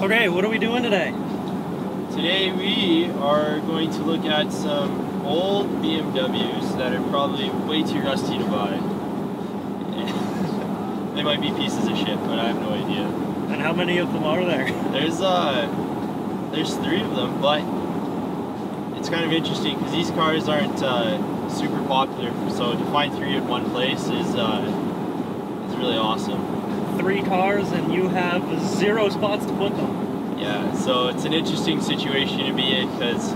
Okay, what are we doing today? Today we are going to look at some old BMWs that are probably way too rusty to buy. They might be pieces of shit, but I have no idea. And how many of them are there? There's 3 of them, but it's kind of interesting because these cars aren't super popular, so to find 3 in one place is really awesome. 3 cars and you have 0 spots to put them. Yeah, so it's an interesting situation to be in because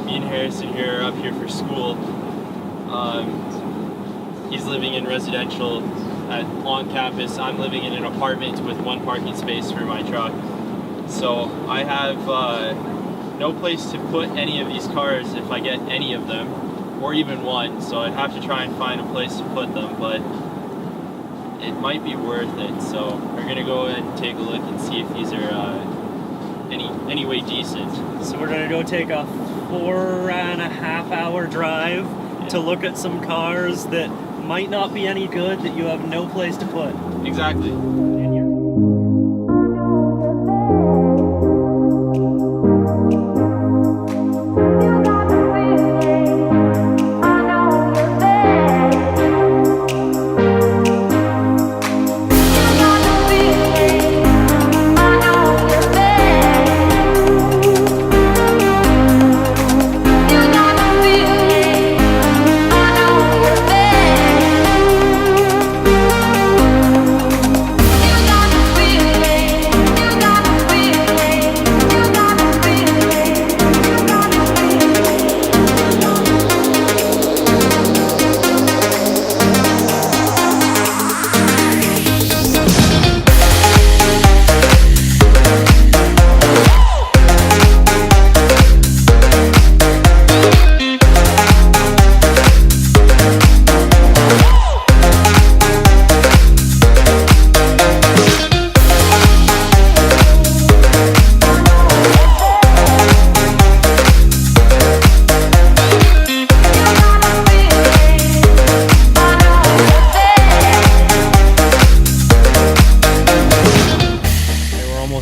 me and Harrison here are up here for school. He's living in residential on campus. I'm living in an apartment with 1 parking space for my truck. So I have no place to put any of these cars if I get any of them, or even one. So I'd have to try and find a place to put them, but it might be worth it. So we're gonna go and take a look and see if these are any way decent. So we're gonna go take a 4.5-hour drive to look at some cars that might not be any good, that you have no place to put. Exactly.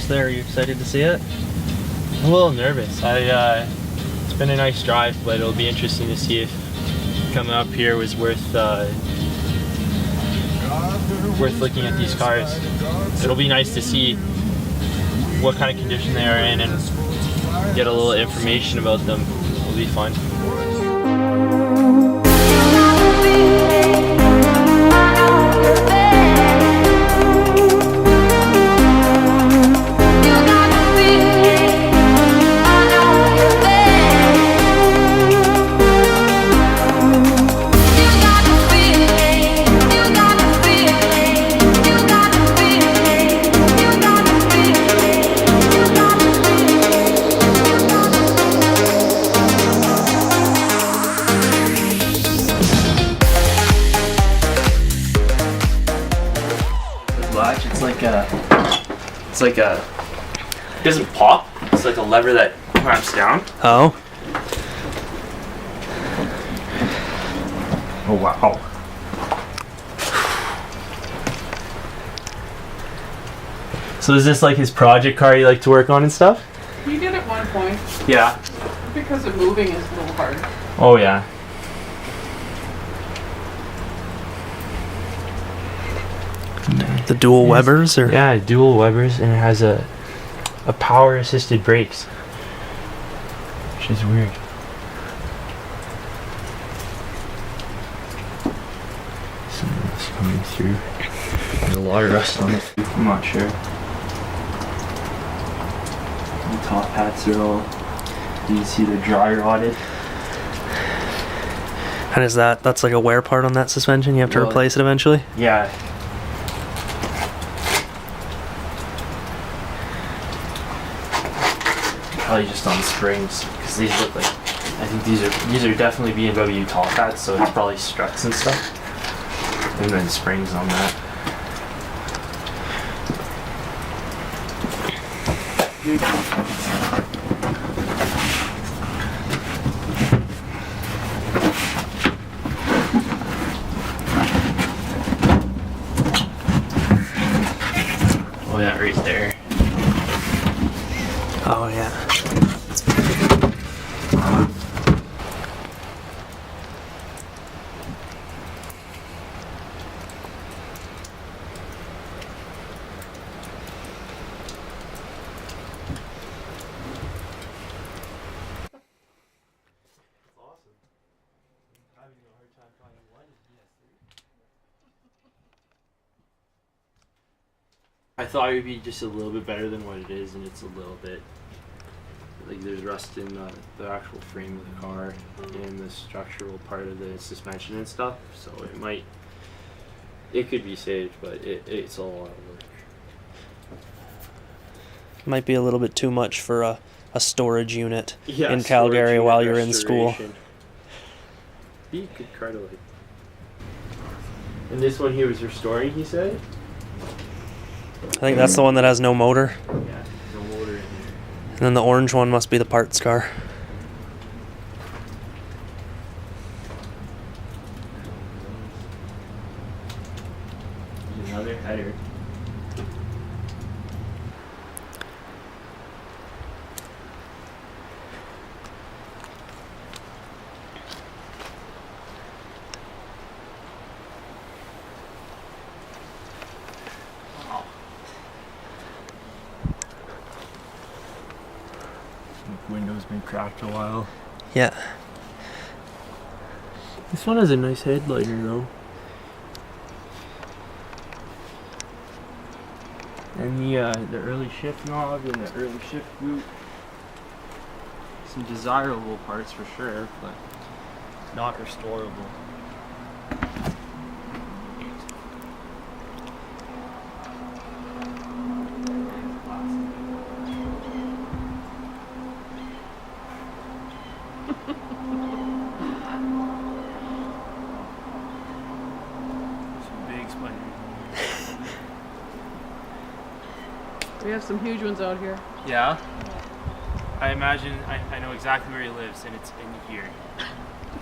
There, are you excited to see it? I'm a little nervous. It's been a nice drive, but it'll be interesting to see if coming up here was worth looking at these cars. It'll be nice to see what kind of condition they are in and get a little information about them. It'll be fun. Latch, it doesn't pop. It's like a lever that clamps down. Oh. Oh wow. So is this like his project car you like to work on and stuff? You did at one point. Yeah. Because of moving is a little hard. Oh yeah. The dual Webers, or? Yeah, dual Webers, and it has a power assisted brakes, which is weird. Something's coming through. There's a lot of rust on it. I'm not sure. The top hats are all, you can see they're dry rotted. And is that's like a wear part on that suspension? You have to replace it eventually? Yeah. Probably just on springs, because these look like, I think these are definitely BMW top hats, so it's probably struts and stuff, and then springs on that. Oh yeah, right there. Oh yeah. I thought it would be just a little bit better than what it is, and it's a little bit like there's rust in the actual frame of the car and the structural part of the suspension and stuff. So it could be saved, but it's a lot of work. Might be a little bit too much for a storage unit Yeah, in storage Calgary unit while you're in school. restoration. Be a good car to like. And this one he was restoring, he said? I think that's the one that has no motor. Yeah, no motor in there. And then the orange one must be the parts car. There's another header. Window's been cracked a while. Yeah. This one has a nice headliner though. And the early shift knob and the early shift boot. Some desirable parts for sure, but not restorable. We have some huge ones out here. Yeah? I imagine I know exactly where he lives, and it's in here.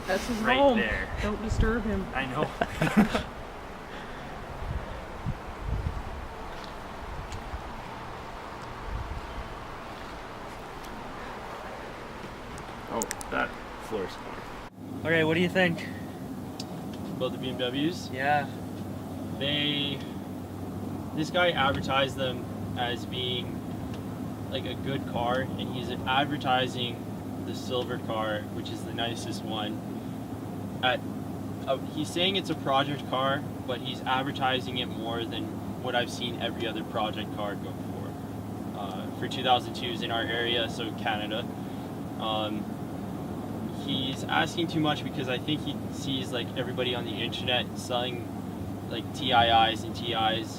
That's his Right home. there. Don't disturb him. I know. Oh, that floor's gone. Okay, what do you think? About the BMWs? Yeah. This guy advertised them as being like a good car, and he's advertising the silver car, which is the nicest one, he's saying it's a project car, but he's advertising it more than what I've seen every other project car go for 2002s in our area, so Canada. He's asking too much because I think he sees like everybody on the internet selling like TIIs and TIs.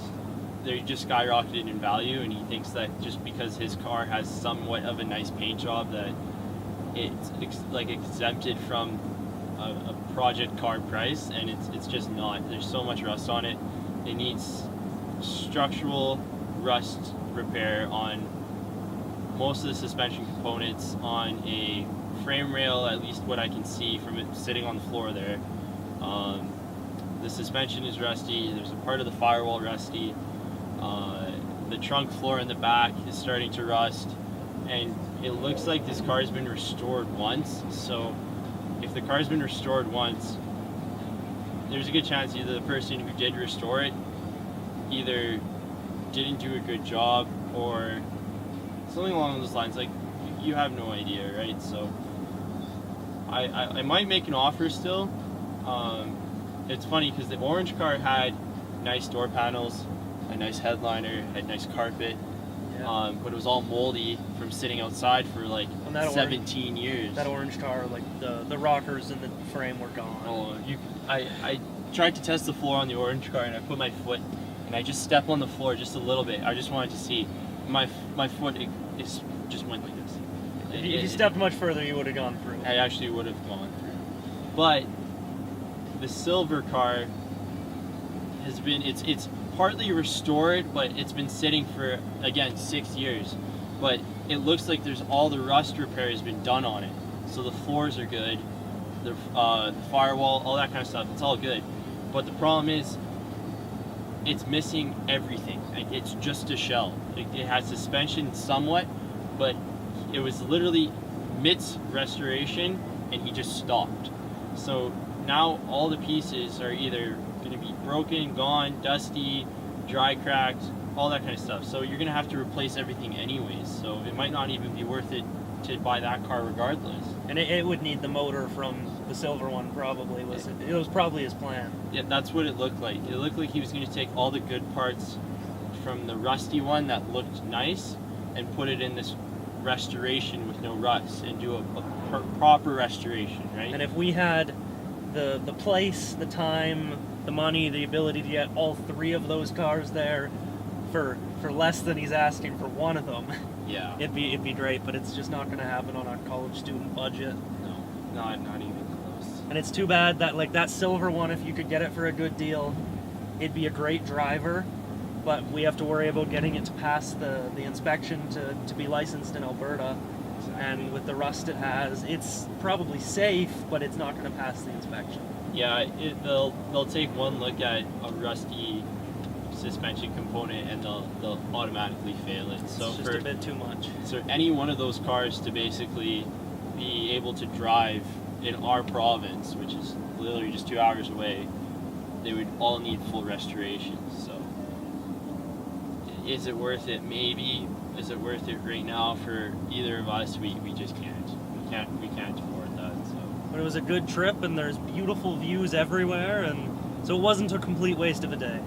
They're just skyrocketed in value, and he thinks that just because his car has somewhat of a nice paint job that it's like exempted from a project car price, and it's just not. There's so much rust on it. It needs structural rust repair on most of the suspension components, on a frame rail, at least what I can see from it sitting on the floor there. The suspension is rusty. There's a part of the firewall rusty. The trunk floor in the back is starting to rust, and it looks like this car has been restored once. So if the car's been restored once, there's a good chance either the person who did restore it either didn't do a good job or something along those lines. Like, you have no idea, right? So I might make an offer still. It's funny because the orange car had nice door panels, a nice headliner, had nice carpet, but it was all moldy from sitting outside for like 17 years. That orange car, like the rockers and the frame were gone. Oh, I tried to test the floor on the orange car, and I put my foot, and I just stepped on the floor just a little bit. I just wanted to see. My foot just went like this. If you stepped much further, you would have gone through. I actually would have gone through. But the silver car has been, it's partly restored, but it's been sitting for, again, 6 years. But it looks like there's all the rust repair has been done on it. So the floors are good, the firewall, all that kind of stuff, it's all good. But the problem is, it's missing everything. Like, it's just a shell. It has suspension somewhat, but it was literally mid restoration, and he just stopped. So now all the pieces are either going to be broken, gone, dusty, dry cracked, all that kind of stuff. So you're going to have to replace everything anyways. So it might not even be worth it to buy that car regardless. And it would need the motor from the silver one probably. It was probably his plan. Yeah, that's what it looked like. It looked like he was going to take all the good parts from the rusty one that looked nice and put it in this restoration with no rust and do a proper restoration, right? And if we had the place, the time, the money, the ability to get all three of those cars there for less than he's asking for one of them, yeah, it'd be great. But it's just not going to happen on a college student budget. No, not even close. And it's too bad that like that silver one, if you could get it for a good deal, it'd be a great driver. But we have to worry about getting it to pass the inspection to be licensed in Alberta. Exactly. And with the rust it has, it's probably safe, but it's not going to pass the inspection. Yeah, they'll take one look at a rusty suspension component and they'll automatically fail it. So It's just a bit too much. So any one of those cars to basically be able to drive in our province, which is literally just 2 hours away, they would all need full restoration. So is it worth it? Maybe. Is it worth it right now for either of us? We just can't. We can't afford that. So. But it was a good trip, and there's beautiful views everywhere, and so it wasn't a complete waste of a day.